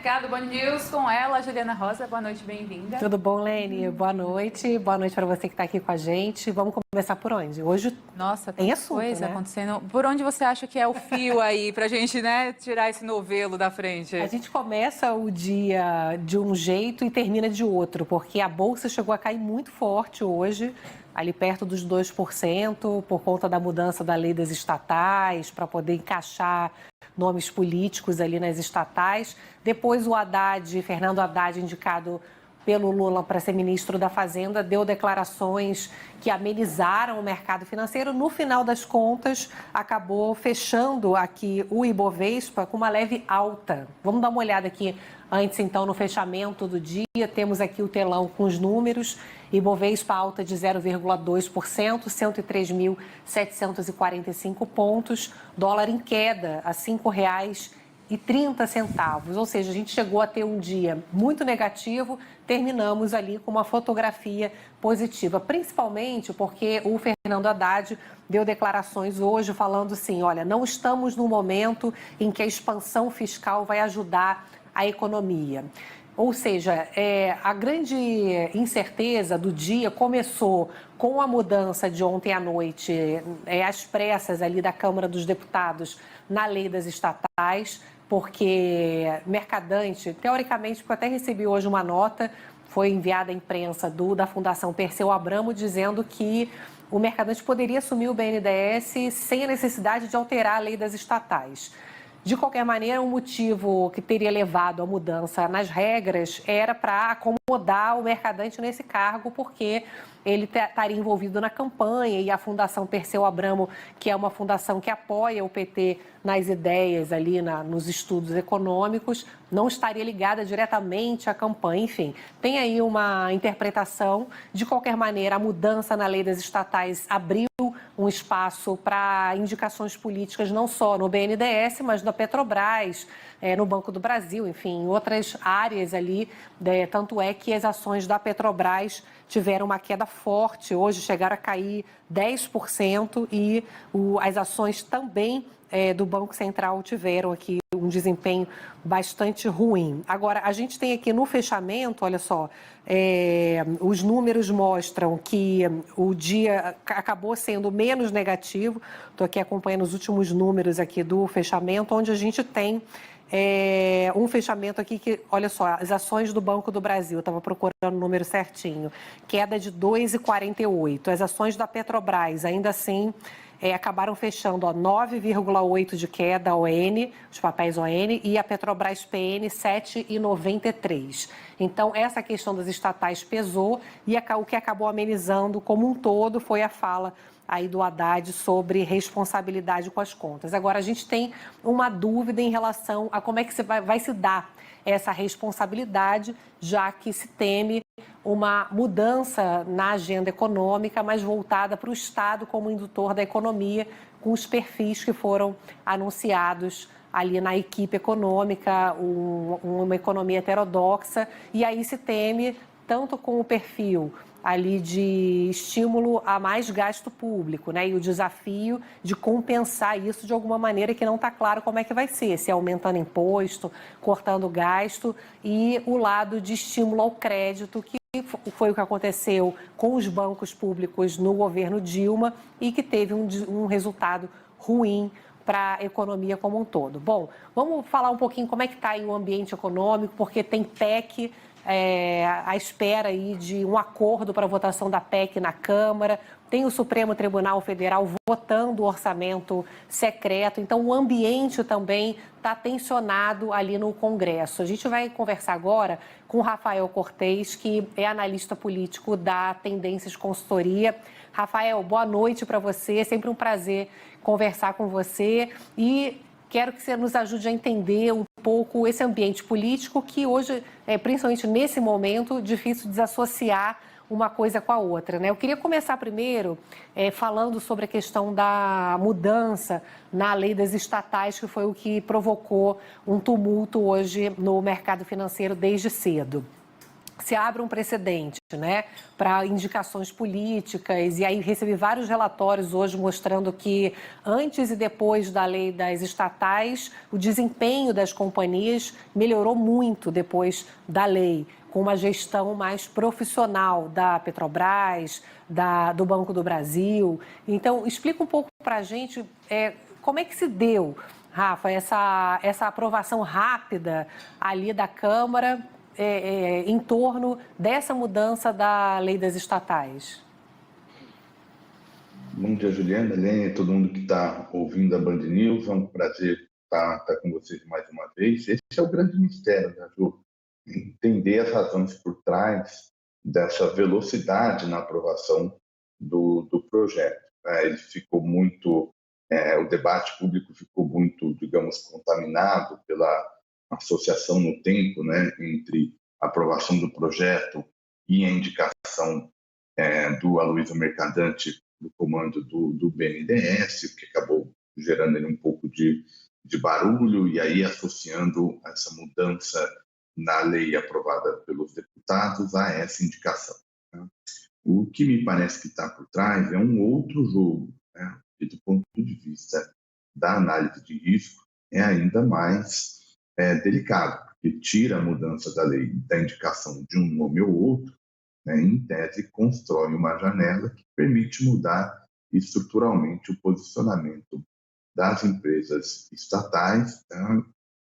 Mercado Band News com ela, Juliana Rosa. Boa noite, bem-vinda. Tudo bom, Lene? Boa noite. Boa noite para você que está aqui com a gente. Vamos começar por onde? Hoje tem assunto, coisa né? acontecendo. Por onde você acha que é o fio aí para a gente, né, tirar esse novelo da frente? A gente começa o dia de um jeito e termina de outro, porque a Bolsa chegou a cair muito forte hoje, ali perto dos 2%, por conta da mudança da lei das estatais, para poder encaixar nomes políticos ali nas estatais. Depois o Haddad, Fernando Haddad, indicado pelo Lula para ser ministro da Fazenda, deu declarações que amenizaram o mercado financeiro. No final das contas, acabou fechando aqui o Ibovespa com uma leve alta. Vamos dar uma olhada aqui antes, então, no fechamento do dia. Temos aqui o telão com os números. Ibovespa alta de 0,2%, 103.745 pontos. Dólar em queda a R$ 5,30, ou seja, a gente chegou a ter um dia muito negativo, terminamos ali com uma fotografia positiva, principalmente porque o Fernando Haddad deu declarações hoje falando assim, olha, não estamos no momento em que a expansão fiscal vai ajudar a economia. Ou seja, a grande incerteza do dia começou com a mudança de ontem à noite, às pressas ali da Câmara dos Deputados na lei das estatais, porque Mercadante, teoricamente, porque eu até recebi hoje uma nota, foi enviada à imprensa da Fundação Perseu Abramo, dizendo que o Mercadante poderia assumir o BNDES sem a necessidade de alterar a lei das estatais. De qualquer maneira, o motivo que teria levado à mudança nas regras era para acomodar o Mercadante nesse cargo, porque ele estaria envolvido na campanha e a Fundação Perseu Abramo, que é uma fundação que apoia o PT nas ideias ali, nos estudos econômicos, não estaria ligada diretamente à campanha. Enfim, tem aí uma interpretação. De qualquer maneira, a mudança na lei das estatais abriu um espaço para indicações políticas não só no BNDES, mas na Petrobras, no Banco do Brasil, enfim, em outras áreas ali. Tanto é que as ações da Petrobras tiveram uma queda forte, hoje chegaram a cair 10% e as ações também do Banco Central tiveram aqui um desempenho bastante ruim. Agora, a gente tem aqui no fechamento, olha só, os números mostram que o dia acabou sendo menos negativo. Estou aqui acompanhando os últimos números aqui do fechamento, onde a gente tem um fechamento aqui que, olha só, as ações do Banco do Brasil, eu estava procurando o número certinho, queda de 2,48. As ações da Petrobras, ainda assim, acabaram fechando 9,8 de queda ON, os papéis ON, e a Petrobras PN 7,93. Então, essa questão das estatais pesou e o que acabou amenizando como um todo foi a fala aí do Haddad sobre responsabilidade com as contas. Agora, a gente tem uma dúvida em relação a como é que vai se dar essa responsabilidade, já que se teme uma mudança na agenda econômica, mais voltada para o Estado como indutor da economia, com os perfis que foram anunciados ali na equipe econômica, uma economia heterodoxa, e aí se teme tanto com o perfil ali de estímulo a mais gasto público, né? E o desafio de compensar isso de alguma maneira que não está claro como é que vai ser, se aumentando imposto, cortando gasto, e o lado de estímulo ao crédito, que foi o que aconteceu com os bancos públicos no governo Dilma e que teve um resultado ruim para a economia como um todo. Bom, vamos falar um pouquinho como é que está aí o ambiente econômico, porque tem PEC à espera aí de um acordo para a votação da PEC na Câmara, tem o Supremo Tribunal Federal votando o orçamento secreto, então o ambiente também está tensionado ali no Congresso. A gente vai conversar agora com o Rafael Cortez, que é analista político da Tendências Consultoria. Rafael, boa noite para você, é sempre um prazer conversar com você e quero que você nos ajude a entender um pouco esse ambiente político que hoje, principalmente nesse momento, difícil desassociar uma coisa com a outra, né? Eu queria começar primeiro falando sobre a questão da mudança na lei das estatais, que foi o que provocou um tumulto hoje no mercado financeiro desde cedo. se abre um precedente, né, para indicações políticas, e aí recebi vários relatórios hoje mostrando que antes e depois da lei das estatais, o desempenho das companhias melhorou muito depois da lei, com uma gestão mais profissional da Petrobras, do Banco do Brasil. Então, explica um pouco para a gente como é que se deu, Rafa, essa aprovação rápida ali da Câmara em torno dessa mudança da lei das estatais. Bom dia, Juliana, Helene, todo mundo que está ouvindo a Band News. É um prazer estar com vocês mais uma vez. Esse é o grande mistério, né, Ju? Entender as razões por trás dessa velocidade na aprovação do projeto. Ele ficou muito, o debate público ficou muito, digamos, contaminado pela associação no tempo, né, entre a aprovação do projeto e a indicação do Aloysio Mercadante do comando do BNDES, que acabou gerando um pouco de barulho, e aí associando essa mudança na lei aprovada pelos deputados a essa indicação. Né? O que me parece que está por trás é um outro jogo, né? E do ponto de vista da análise de risco, é ainda mais delicado, porque tira a mudança da lei da indicação de um nome ou outro, né, em tese, constrói uma janela que permite mudar estruturalmente o posicionamento das empresas estatais, né,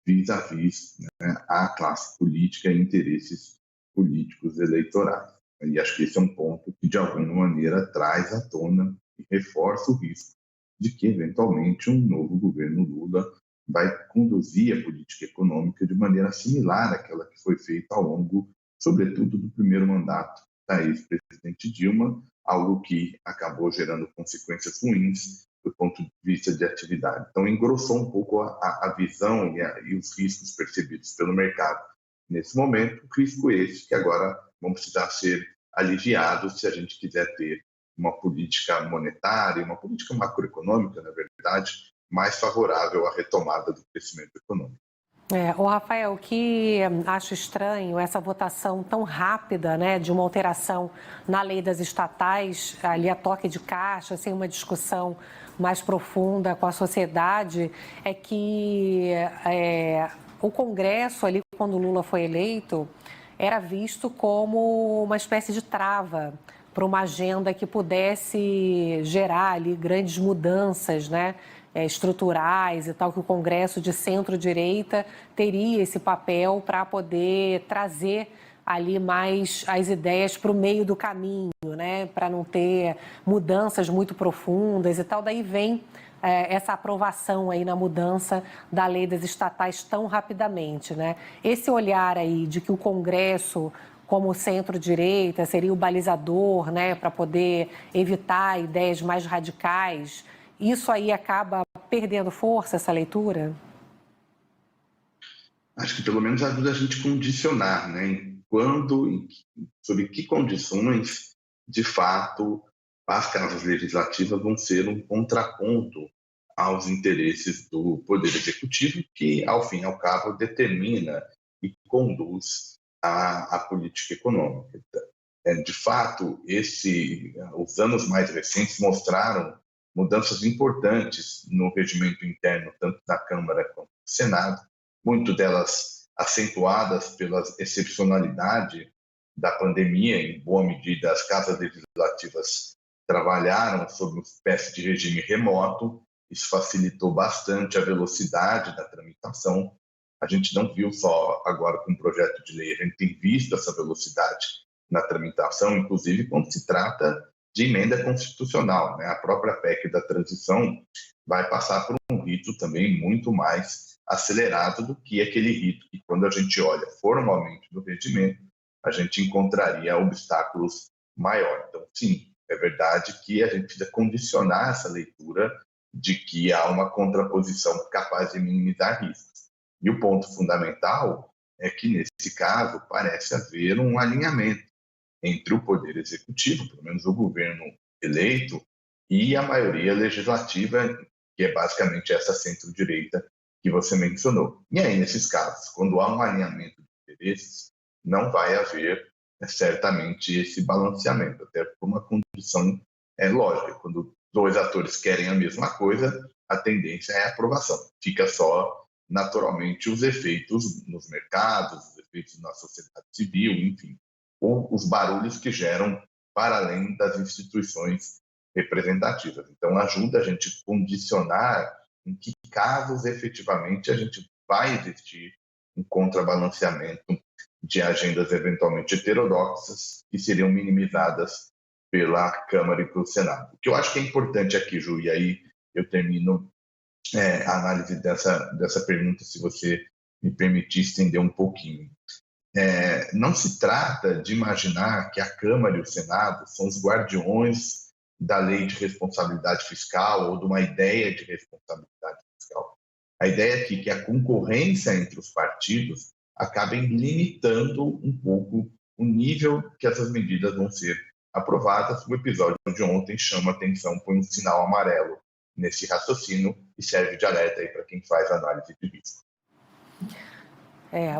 vis-à-vis, né, a classe política e interesses políticos eleitorais. E acho que esse é um ponto que, de alguma maneira, traz à tona e reforça o risco de que, eventualmente, um novo governo Lula vai conduzir a política econômica de maneira similar àquela que foi feita ao longo, sobretudo, do primeiro mandato da ex-presidente Dilma, algo que acabou gerando consequências ruins do ponto de vista de atividade. Então, engrossou um pouco a visão e os riscos percebidos pelo mercado. Nesse momento, risco esse que agora vão precisar ser aliviados se a gente quiser ter uma política monetária, uma política macroeconômica, na verdade, mais favorável à retomada do crescimento econômico. O Rafael, o que acho estranho essa votação tão rápida, né, de uma alteração na lei das estatais, ali a toque de caixa, sem uma discussão mais profunda com a sociedade, é que o Congresso, ali quando Lula foi eleito, era visto como uma espécie de trava para uma agenda que pudesse gerar ali grandes mudanças, né, estruturais e tal, que o Congresso de centro-direita teria esse papel para poder trazer ali mais as ideias para o meio do caminho, né, para não ter mudanças muito profundas e tal. Daí vem essa aprovação aí na mudança da lei das estatais tão rapidamente, né? Esse olhar aí de que o Congresso, como centro-direita, seria o balizador, né, para poder evitar ideias mais radicais, isso aí acaba perdendo força, essa leitura? Acho que pelo menos ajuda a gente condicionar, né? Sob que condições, de fato, as casas legislativas vão ser um contraponto aos interesses do Poder Executivo, que, ao fim e ao cabo, determina e conduz a política econômica. De fato, os anos mais recentes mostraram mudanças importantes no regimento interno, tanto da Câmara quanto do Senado, muito delas acentuadas pela excepcionalidade da pandemia. Em boa medida, as casas legislativas trabalharam sob uma espécie de regime remoto. Isso facilitou bastante a velocidade da tramitação. A gente não viu só agora com o projeto de lei, a gente tem visto essa velocidade na tramitação, inclusive quando se trata de emenda constitucional, né? A própria PEC da transição vai passar por um rito também muito mais acelerado do que aquele rito que, quando a gente olha formalmente no regimento, a gente encontraria obstáculos maiores. Então, sim, é verdade que a gente precisa condicionar essa leitura de que há uma contraposição capaz de minimizar riscos. E o ponto fundamental é que, nesse caso, parece haver um alinhamento entre o Poder Executivo, pelo menos o governo eleito, e a maioria legislativa, que é basicamente essa centro-direita que você mencionou. E aí, nesses casos, quando há um alinhamento de interesses, não vai haver certamente esse balanceamento, até por uma condição lógica. Quando dois atores querem a mesma coisa, a tendência é a aprovação. Fica só, naturalmente, os efeitos nos mercados, os efeitos na sociedade civil, enfim, ou os barulhos que geram para além das instituições representativas. Então, ajuda a gente a condicionar em que casos efetivamente a gente vai existir um contrabalanceamento de agendas eventualmente heterodoxas que seriam minimizadas pela Câmara e pelo Senado. O que eu acho que é importante aqui, Ju, e aí eu termino a análise dessa pergunta, se você me permitir estender um pouquinho. Não se trata de imaginar que a Câmara e o Senado são os guardiões da lei de responsabilidade fiscal ou de uma ideia de responsabilidade fiscal. A ideia é que a concorrência entre os partidos acabem limitando um pouco o nível que essas medidas vão ser aprovadas. O episódio de ontem chama atenção, põe um sinal amarelo nesse raciocínio e serve de alerta aí para quem faz análise de risco.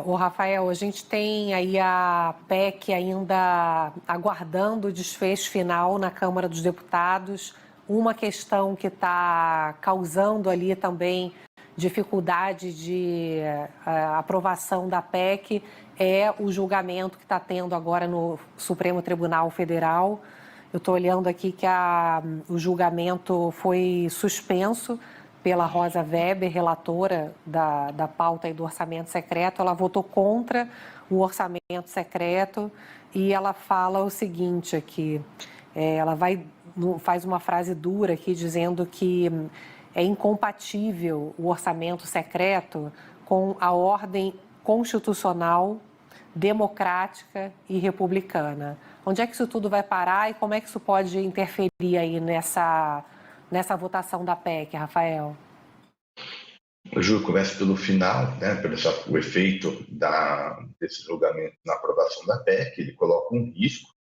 O Rafael, a gente tem aí a PEC ainda aguardando o desfecho final na Câmara dos Deputados. Uma questão que está causando ali também dificuldade de aprovação da PEC é o julgamento que está tendo agora no Supremo Tribunal Federal. Eu estou olhando aqui que o julgamento foi suspenso pela Rosa Weber, relatora da pauta e do orçamento secreto. Ela votou contra o orçamento secreto e ela fala o seguinte aqui, ela faz uma frase dura aqui dizendo que é incompatível o orçamento secreto com a ordem constitucional, democrática e republicana. Onde é que isso tudo vai parar e como é que isso pode interferir aí nessa votação da PEC, Rafael? O Ju, começa pelo final, né, pelo o efeito desse julgamento na aprovação da PEC. Ele coloca um risco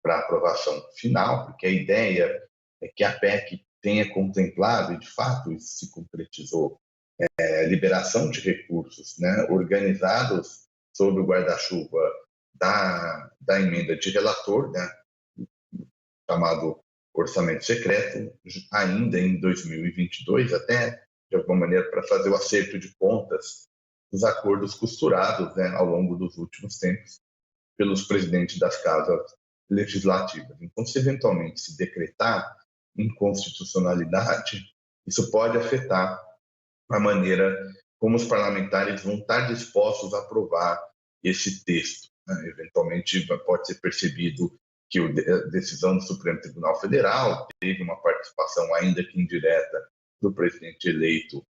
para a aprovação final, porque a ideia é que a PEC tenha contemplado, e de fato isso se concretizou, liberação de recursos, né, organizados sob o guarda-chuva da emenda de relator, né, chamado orçamento secreto, ainda em 2022, até de alguma maneira para fazer o acerto de contas dos acordos costurados, né, ao longo dos últimos tempos pelos presidentes das casas legislativas. Então, se eventualmente se decretar inconstitucionalidade, isso pode afetar a maneira como os parlamentares vão estar dispostos a aprovar esse texto, né? Eventualmente pode ser percebido que a decisão do Supremo Tribunal Federal teve uma participação, ainda que indireta, do presidente eleito,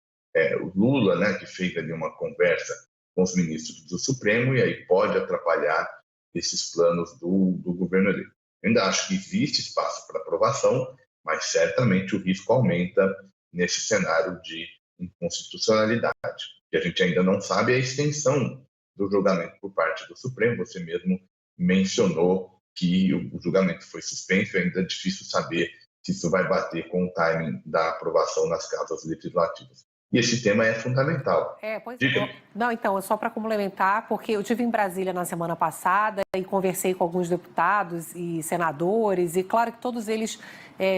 o Lula, né, que fez ali uma conversa com os ministros do Supremo, e aí pode atrapalhar esses planos do governo eleito. Eu ainda acho que existe espaço para aprovação, mas certamente o risco aumenta nesse cenário de inconstitucionalidade. O que a gente ainda não sabe é a extensão do julgamento por parte do Supremo. Você mesmo mencionou que o julgamento foi suspenso, ainda é difícil saber se isso vai bater com o timing da aprovação nas casas legislativas. E esse tema é fundamental. Não, então, é só para complementar, porque eu estive em Brasília na semana passada e conversei com alguns deputados e senadores, e claro que todos eles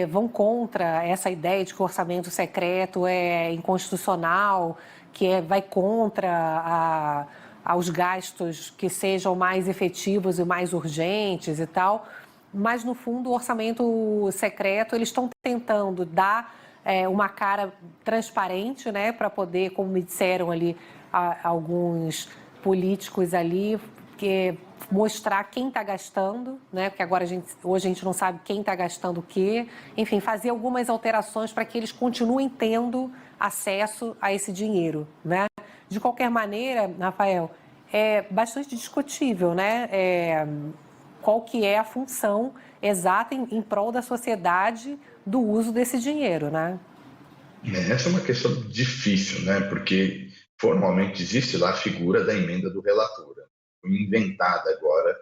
vão contra essa ideia de que o orçamento secreto é inconstitucional, que vai contra aos gastos que sejam mais efetivos e mais urgentes e tal. Mas, no fundo, o orçamento secreto, eles estão tentando dar uma cara transparente, né, para poder, como me disseram ali alguns políticos ali, mostrar quem está gastando, né, porque agora hoje a gente não sabe quem está gastando o quê. Enfim, fazer algumas alterações para que eles continuem tendo acesso a esse dinheiro, né? De qualquer maneira, Rafael, é bastante discutível, né? Qual que é a função exata em prol da sociedade do uso desse dinheiro, né? Essa é uma questão difícil, né? Porque formalmente existe lá a figura da emenda do relator, foi inventada agora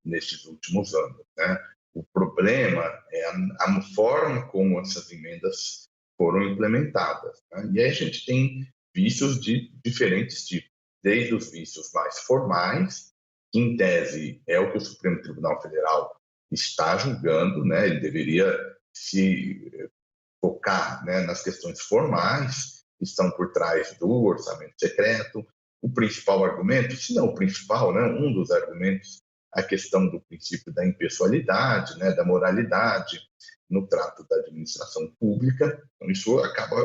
nesses últimos anos, né? O problema é a forma como essas emendas foram implementadas, né? E aí a gente tem vícios de diferentes tipos, desde os vícios mais formais, que em tese é o que o Supremo Tribunal Federal está julgando, né? Ele deveria se focar, né, nas questões formais que estão por trás do orçamento secreto. O principal argumento, se não o principal, né, um dos argumentos, a questão do princípio da impessoalidade, né, da moralidade no trato da administração pública. Então, isso acaba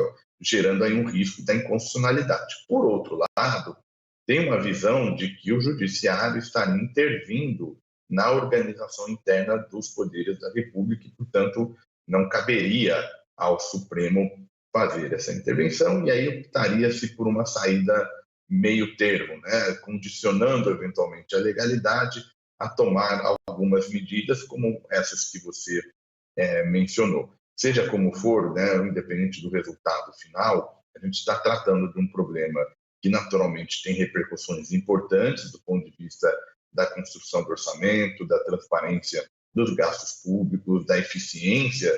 gerando aí um risco da inconstitucionalidade. Por outro lado, tem uma visão de que o judiciário está intervindo na organização interna dos poderes da República e, portanto, não caberia ao Supremo fazer essa intervenção, e aí optaria-se por uma saída meio termo, né, condicionando eventualmente a legalidade a tomar algumas medidas como essas que você mencionou. Seja como for, né, independente do resultado final, a gente está tratando de um problema que naturalmente tem repercussões importantes do ponto de vista da construção do orçamento, da transparência dos gastos públicos, da eficiência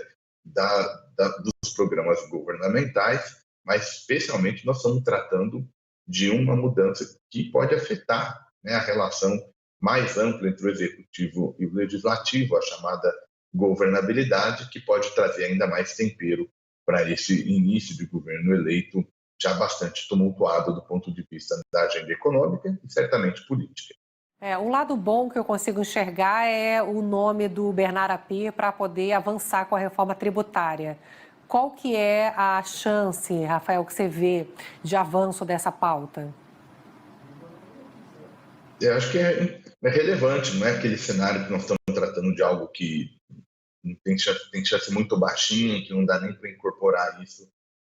dos programas governamentais, mas especialmente nós estamos tratando de uma mudança que pode afetar, né, a relação mais ampla entre o executivo e o legislativo, a chamada governabilidade, que pode trazer ainda mais tempero para esse início de governo eleito já bastante tumultuado do ponto de vista da agenda econômica e certamente política. Um lado bom que eu consigo enxergar é o nome do Bernard Api para poder avançar com a reforma tributária. Qual que é a chance, Rafael, que você vê de avanço dessa pauta? Eu acho que é relevante, não é aquele cenário que nós estamos tratando de algo que tem chance muito baixinha, que não dá nem para incorporar isso,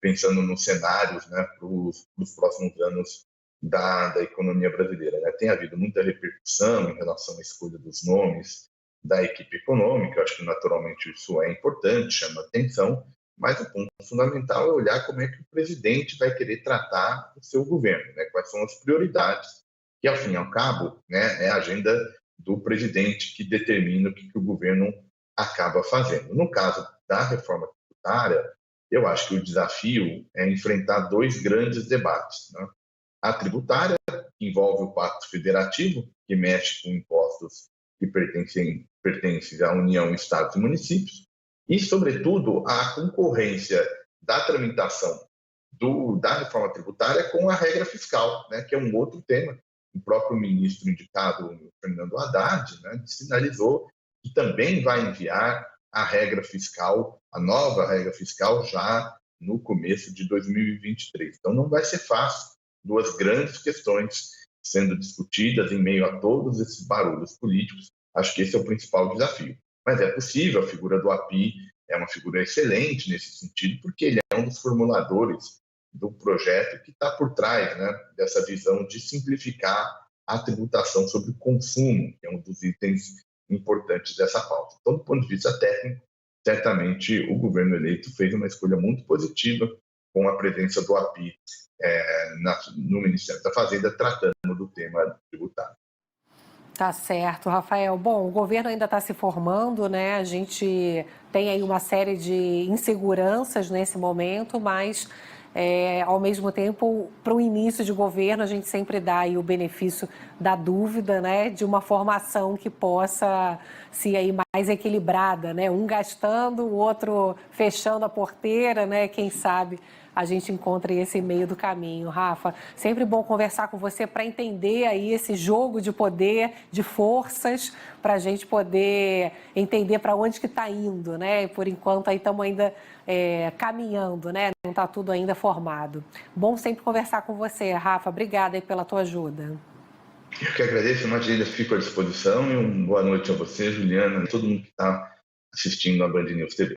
pensando nos cenários, né, para os próximos anos da economia brasileira, né? Tem havido muita repercussão em relação à escolha dos nomes da equipe econômica. Eu acho que naturalmente isso é importante, chama atenção, mas o ponto fundamental é olhar como é que o presidente vai querer tratar o seu governo, né? Quais são as prioridades, que ao fim e ao cabo, né, é a agenda do presidente que determina o que o governo acaba fazendo. No caso da reforma tributária, eu acho que o desafio é enfrentar dois grandes debates, né? A tributária, que envolve o Pacto Federativo, que mexe com impostos que pertencem à União, Estados e municípios, e, sobretudo, a concorrência da tramitação da reforma tributária com a regra fiscal, né, que é um outro tema. O próprio ministro indicado, Fernando Haddad, né, sinalizou que também vai enviar a regra fiscal, a nova regra fiscal, já no começo de 2023. Então, não vai ser fácil. Duas grandes questões sendo discutidas em meio a todos esses barulhos políticos. Acho que esse é o principal desafio. Mas é possível, a figura do Api é uma figura excelente nesse sentido, porque ele é um dos formuladores do projeto que está por trás, né, dessa visão de simplificar a tributação sobre o consumo, que é um dos itens importantes dessa pauta. Então, do ponto de vista técnico, certamente o governo eleito fez uma escolha muito positiva com a presença do Api no Ministério da Fazenda, tratando do tema tributário. Tá certo, Rafael. Bom, o governo ainda está se formando, né? A gente tem aí uma série de inseguranças nesse momento, mas, ao mesmo tempo, para o início de governo, a gente sempre dá aí o benefício da dúvida, né? De uma formação que possa ser aí mais equilibrada, né? Um gastando, o outro fechando a porteira, né? Quem sabe a gente encontra esse meio do caminho. Rafa, sempre bom conversar com você para entender aí esse jogo de poder, de forças, para a gente poder entender para onde que está indo, né? Por enquanto aí estamos ainda caminhando, né? Não está tudo ainda formado. Bom sempre conversar com você, Rafa. Obrigada aí pela tua ajuda. Eu que agradeço, imagina, fico à disposição, e uma boa noite a você, Juliana, e todo mundo que está assistindo a Band News TV.